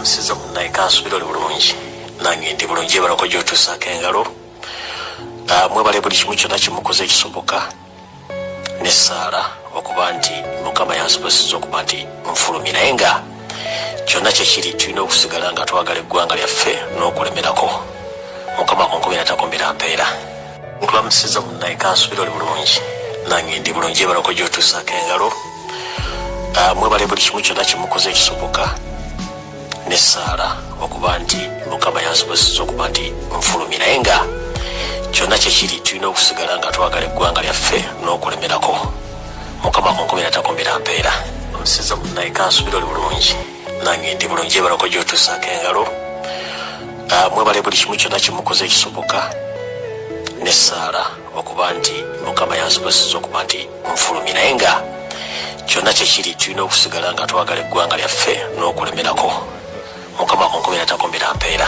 musiza munnaye kansubira oli bulungi nange ndi bulungi ebalako gyotusaako engalo mwebale buli kimu kyonna kimukoze ekisoboka ne Saara okuba nti Mukama yansobozesa okuba nti nfulumye naye nga kyonna kyekiri tulina okusigala nga twagala eggwanga lyaffe n'okulemerako Mukama kunkomera takomera mpeera nkulamusiza munnaye kansubira oli bulungi nange ndi bulungi ebalako gyotusaako engalo mwebale buli kimu kyonna kimukoze ekisoboka ne Saara okuba nti Mukama yansobozesa okuba nti nfulumye naye nga kyonna kyekiri tulina okusigala nga twagala eggwanga lyaffe n'okulemerako Mukama kunkomera takomera mpeera omusiza munnaye kansubira oli bulungi nange ndi bulungi ebalako gyotusaako engalo mwebale buli kimu kyonna kimukoze ekisoboka ne Saara okuba nti Mukama yansobozesa okuba nti nfulumye naye nga kyonna kyekiri tulina okusigala nga twagala eggwanga lyaffe n'okulemerako Mukama kunkomera takomera mpeera